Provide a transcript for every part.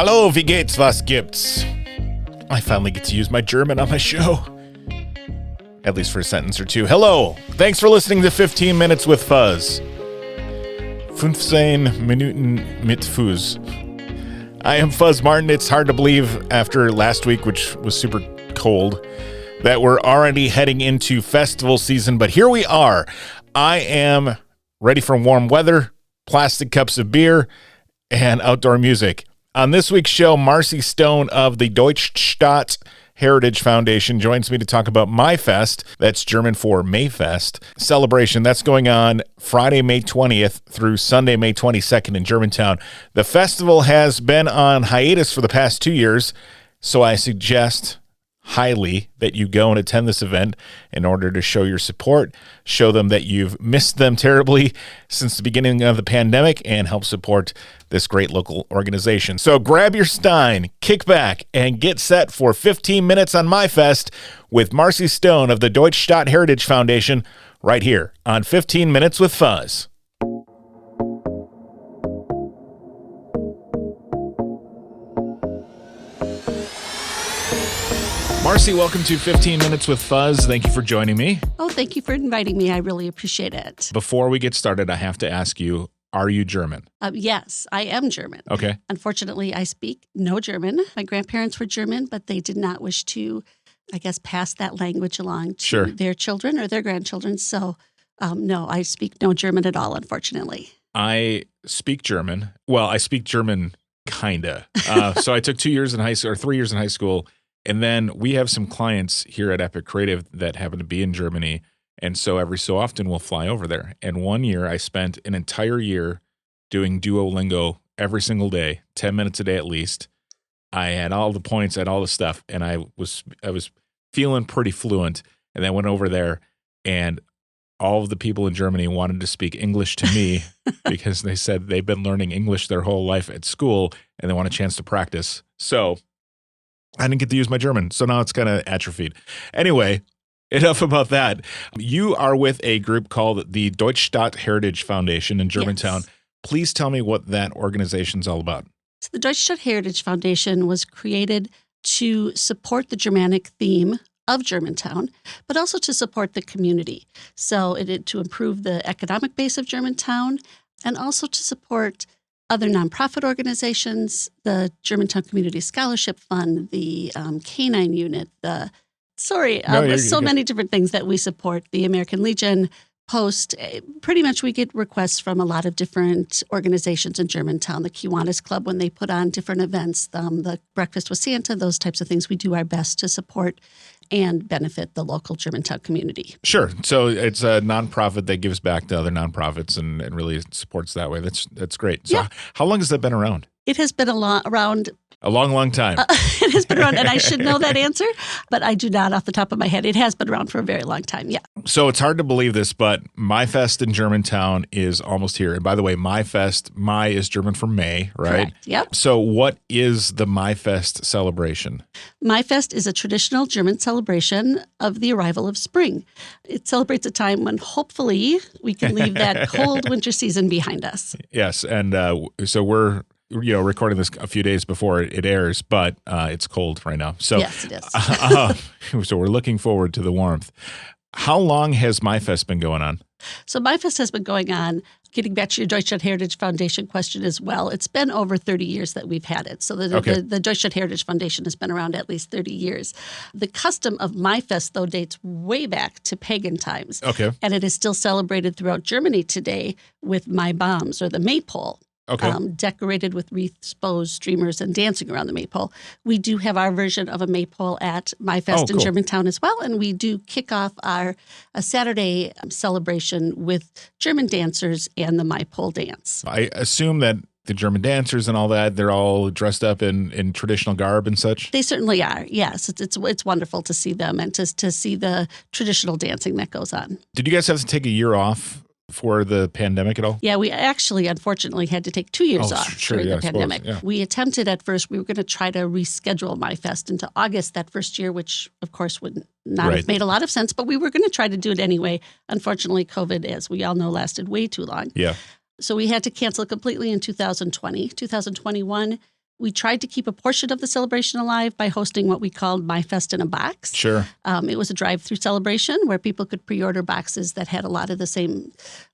Hallo, wie gehts, was gibt's? I finally get to use my German on my show. At least for a sentence or two. Hello, thanks for listening to 15 Minutes with Fuzz. 15 Minuten mit Fuzz. I am Fuzz Martin. It's hard to believe after last week, which was super cold, that we're already heading into festival season, but here we are. I am ready for warm weather, plastic cups of beer, and outdoor music. On this week's show, Marcy Stone of the Deutschstadt Heritage Foundation joins me to talk about Maifest, that's German for Maifest, celebration that's going on Friday, May 20th through Sunday, May 22nd in Germantown. The festival has been on hiatus for the past 2 years, so I suggest highly that you go and attend this event in order to show your support, show them that you've missed them terribly since the beginning of the pandemic, and help support this great local organization. So grab your stein, kick back, and get set for 15 minutes on Maifest with Marcy Stone of the Deutschstadt Heritage Foundation right here on 15 Minutes with Fuzz. Marcy, welcome to 15 Minutes with Fuzz. Thank you for joining me. Oh, thank you for inviting me. I really appreciate it. Before we get started, I have to ask you, are you German? Yes, I am German. Okay. Unfortunately, I speak no German. My grandparents were German, but they did not wish to, I guess, pass that language along to their children or their grandchildren. So, no, I speak no German at all, unfortunately. I speak German. Well, I speak German, kinda. So I took 2 years in high school, or 3 years in high school. And then we have some clients here at Epic Creative that happen to be in Germany. And so every so often we'll fly over there. And one year I spent an entire year doing Duolingo every single day, 10 minutes a day at least. I had all the points, I had all the stuff, and I was feeling pretty fluent. And then I went over there, and all of the people in Germany wanted to speak English to me because they said they've been learning English their whole life at school, and they want a chance to practice. So I didn't get to use my German, so now it's kind of atrophied. Anyway, enough about that. You are with a group called the Deutschstadt Heritage Foundation in Germantown. Yes. Please tell me what that organization's all about. So the Deutschstadt Heritage Foundation was created to support the Germanic theme of Germantown, but also to support the community. So to improve the economic base of Germantown, and also to support other nonprofit organizations, the Germantown Community Scholarship Fund, the Canine Unit, many different things that we support, the American Legion, Post. Pretty much we get requests from a lot of different organizations in Germantown, the Kiwanis Club when they put on different events, the Breakfast with Santa, those types of things. We do our best to support and benefit the local Germantown community. Sure. So it's a nonprofit that gives back to other nonprofits and really supports that way. That's great. So How long has that been around? It has been around. A long, long time. It has been around, and I should know that answer, but I do not off the top of my head. It has been around for a very long time, yeah. So it's hard to believe this, but Maifest in Germantown is almost here. And by the way, Maifest, Mai is German for May, right? Correct, yep. So what is the Maifest celebration? Maifest is a traditional German celebration of the arrival of spring. It celebrates a time when hopefully we can leave that cold winter season behind us. Yes, and so we're recording this a few days before it airs, but it's cold right now. So, yes, it is. So we're looking forward to the warmth. How long has Maifest been going on? So Maifest has been going on, getting back to your Deutschstadt Heritage Foundation question as well. It's been over 30 years that we've had it. So the Deutschstadt Heritage Foundation has been around at least 30 years. The custom of Maifest, though, dates way back to pagan times. Okay. And it is still celebrated throughout Germany today with Maibaums, or the maypole. Okay. Decorated with wreaths, bows, streamers, and dancing around the maypole. We do have our version of a maypole at Maifest in Germantown as well, and we do kick off a Saturday celebration with German dancers and the maypole dance. I assume that the German dancers and all that, they're all dressed up in traditional garb and such? They certainly are, yes. It's wonderful to see them and to see the traditional dancing that goes on. Did you guys have to take a year off for the pandemic at all? Yeah, we actually, unfortunately, had to take 2 years off during the pandemic. We attempted at first, we were going to try to reschedule Maifest into August that first year, which, of course, would not have made a lot of sense, but we were going to try to do it anyway. Unfortunately, COVID, as we all know, lasted way too long. Yeah. So we had to cancel completely in 2020. 2021, We tried to keep a portion of the celebration alive by hosting what we called Maifest in a box. Sure. It was a drive-through celebration where people could pre-order boxes that had a lot of the same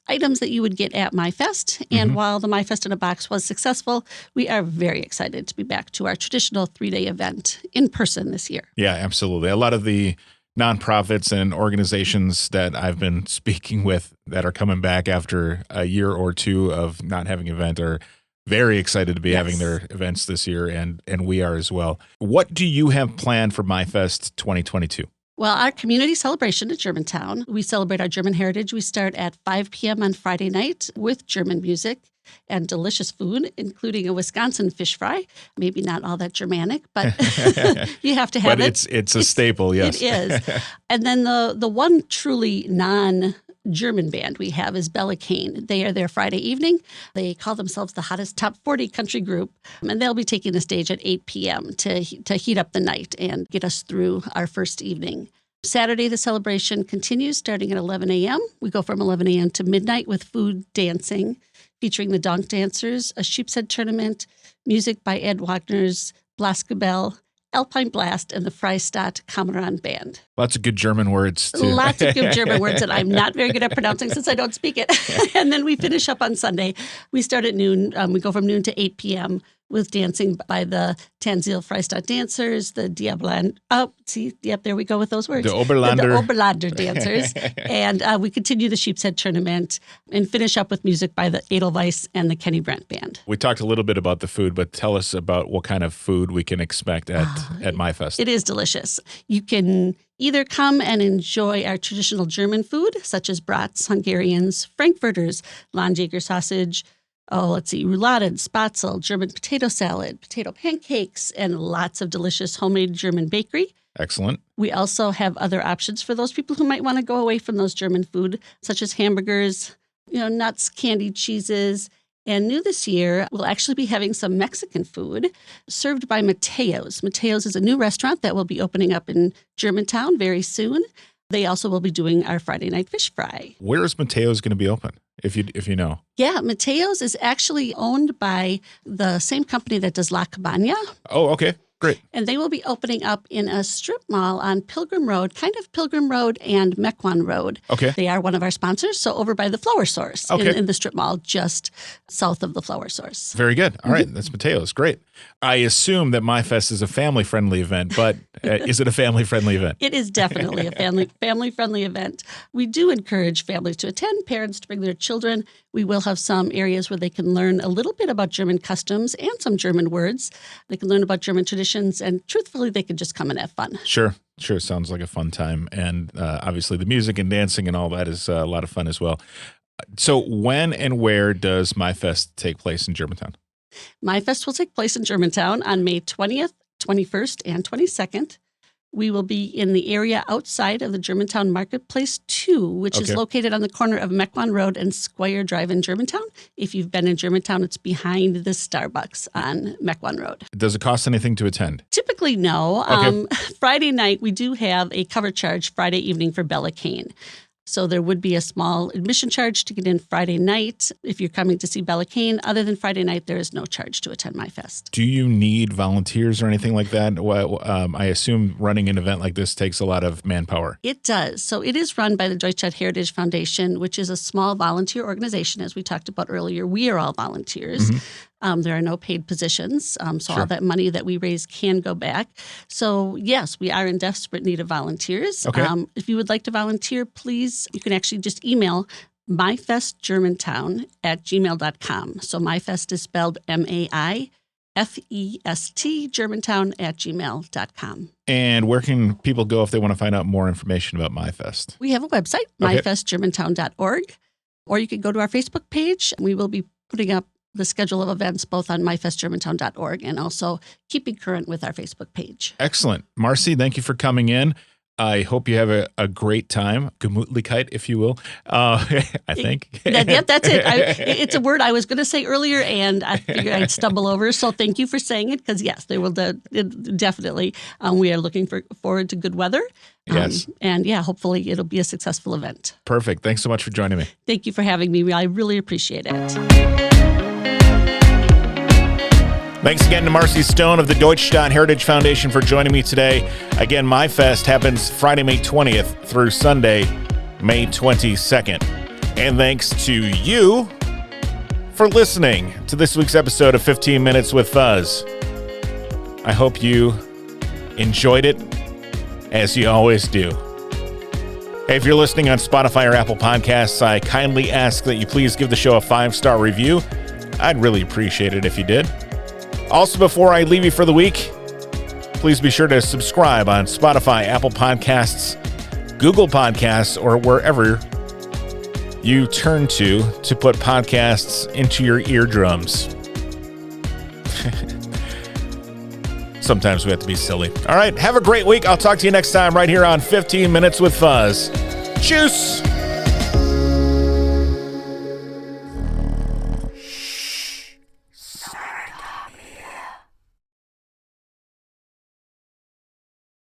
items that you would get at Maifest. And while the Maifest in a box was successful, we are very excited to be back to our traditional 3-day event in person this year. Yeah, absolutely. A lot of the nonprofits and organizations that I've been speaking with that are coming back after a year or two of not having an event are very excited to be having their events this year, and we are as well. What do you have planned for Maifest 2022? Well, our community celebration at Germantown, we celebrate our German heritage. We start at 5 p.m. on Friday night with German music and delicious food, including a Wisconsin fish fry. Maybe not all that Germanic, but you have to have it. But it's a staple, yes. It is. And then the one truly non-German band we have is Bella Kane. They are there Friday evening. They call themselves the hottest top 40 country group, and they'll be taking the stage at 8 p.m. to heat up the night and get us through our first evening. Saturday, the celebration continues starting at 11 a.m. We go from 11 a.m. to midnight with food, dancing, featuring the Donk Dancers, a sheepshead tournament, music by Ed Wagner's Blaskabel, Alpine Blast, and the Freistadt Kameran Band. Lots of good German words, too. Lots of good German words that I'm not very good at pronouncing since I don't speak it. And then we finish up on Sunday. We start at noon. We go from noon to 8 p.m. with dancing by the Tanzil Freistadt dancers, the Diabland. Oh, see, yep, there we go with those words. The Oberlander. The Oberlander dancers. And we continue the Sheepshead Tournament and finish up with music by the Edelweiss and the Kenny Brandt Band. We talked a little bit about the food, but tell us about what kind of food we can expect at Maifest. It is delicious. You can either come and enjoy our traditional German food, such as brats, Hungarians, Frankfurters, Landjäger sausage, rouladen, spatzel, German potato salad, potato pancakes, and lots of delicious homemade German bakery. Excellent. We also have other options for those people who might want to go away from those German food, such as hamburgers, nuts, candied cheeses. And new this year, we'll actually be having some Mexican food served by Mateo's. Mateo's is a new restaurant that will be opening up in Germantown very soon. They also will be doing our Friday night fish fry. Where is Mateo's going to be open, if you know? Yeah, Mateo's is actually owned by the same company that does La Cabana. Oh, okay. Great. And they will be opening up in a strip mall on Pilgrim Road, kind of Pilgrim Road and Mequon Road. Okay. They are one of our sponsors, so over by the Flower Source in the strip mall just south of the Flower Source. Very good. All right. That's Mateo's. Great. I assume that Maifest is a family-friendly event, but is it a family-friendly event? It is definitely a family-friendly event. We do encourage families to attend, parents to bring their children. We will have some areas where they can learn a little bit about German customs and some German words. They can learn about German traditions, and truthfully, they can just come and have fun. Sure. Sounds like a fun time. And obviously, the music and dancing and all that is a lot of fun as well. So when and where does Maifest take place in Germantown? Maifest will take place in Germantown on May 20th, 21st, and 22nd. We will be in the area outside of the Germantown Marketplace II, which is located on the corner of Mequon Road and Squire Drive in Germantown. If you've been in Germantown, it's behind the Starbucks on Mequon Road. Does it cost anything to attend? Typically, no. Okay. Friday night, we do have a cover charge Friday evening for Bella Kane. So there would be a small admission charge to get in Friday night if you're coming to see Bella Kane. Other than Friday night, there is no charge to attend Maifest. Do you need volunteers or anything like that? Well, I assume running an event like this takes a lot of manpower. It does. So it is run by the Deutschstadt Heritage Foundation, which is a small volunteer organization. As we talked about earlier, we are all volunteers. There are no paid positions, so all that money that we raise can go back. So, yes, we are in desperate need of volunteers. Okay. If you would like to volunteer, please, you can actually just email maifestgermantown@gmail.com. So Maifest is spelled MAIFEST, Germantown@gmail.com. And where can people go if they want to find out more information about Maifest? We have a website, maifestgermantown.org, or you can go to our Facebook page. We will be putting up the schedule of events both on maifestgermantown.org and also keeping current with our Facebook page. Excellent. Marcy, thank you for coming in. I hope you have a great time. Gemütlichkeit, if you will, I think. Yep, that's it. It's a word I was going to say earlier, and I figured I'd stumble over. So thank you for saying it, because, yes, they will definitely. We are looking forward to good weather. Yes. And, yeah, hopefully it'll be a successful event. Perfect. Thanks so much for joining me. Thank you for having me. I really appreciate it. Thanks again to Marcy Stone of the Deutschstadt Heritage Foundation for joining me today. Again, Maifest happens Friday, May 20th through Sunday, May 22nd. And thanks to you for listening to this week's episode of 15 Minutes with Fuzz. I hope you enjoyed it, as you always do. Hey, if you're listening on Spotify or Apple Podcasts, I kindly ask that you please give the show a 5-star review. I'd really appreciate it if you did. Also, before I leave you for the week, please be sure to subscribe on Spotify, Apple Podcasts, Google Podcasts, or wherever you turn to put podcasts into your eardrums. Sometimes we have to be silly. All right, have a great week. I'll talk to you next time right here on 15 Minutes with Fuzz. Tschüss!